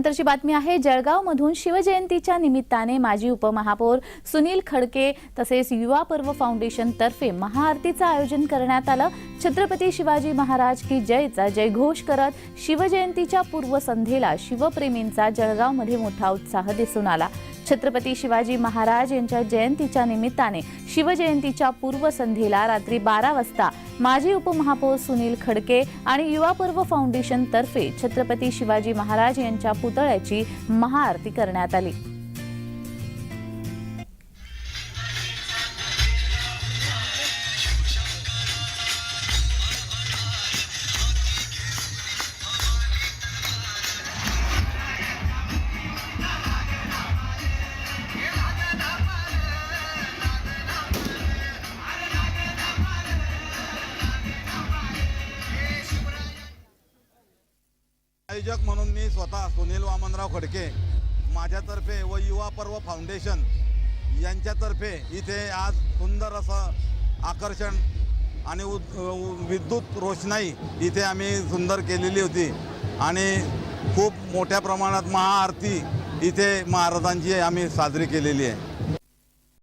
त्यानंतरची बातमी आहे जळगावमधून शिवजयंतीच्या निमित्ताने माजी उपमहापौर सुनील खडके तसेच युवा पर्व फाउंडेशन तर्फे महाआरतीचं आयोजन करण्यात आलं। छत्रपती शिवाजी महाराज की जयचा जयघोष करत शिवजयंतीच्या पूर्वसंध्येला शिवप्रेमींचा जळगावमध्ये मोठा उत्साह दिसून आला। छत्रपती शिवाजी महाराज यांच्या जयंतीच्या निमित्ताने शिवजयंतीच्या पूर्वसंध्येला रात्री 12 वाजता माजी उपमहापौर सुनील खडके आणि युवा पर्व फाउंडेशन तर्फे छत्रपती शिवाजी महाराज यांच्या पुतळ्याची महाआरती करण्यात आली। आयोजक म्हणून मी स्वतः सुनील वामनराव खडके माझ्यातर्फे व युवा पर्व फाउंडेशन यांच्यातर्फे इथे आज सुंदर असं आकर्षण आणि विद्युत रोषणाई इथे आम्ही सुंदर केलेली होती आणि खूप मोठ्या प्रमाणात महाआरती इथे महाराजांची आम्ही साजरी केलेली आहे।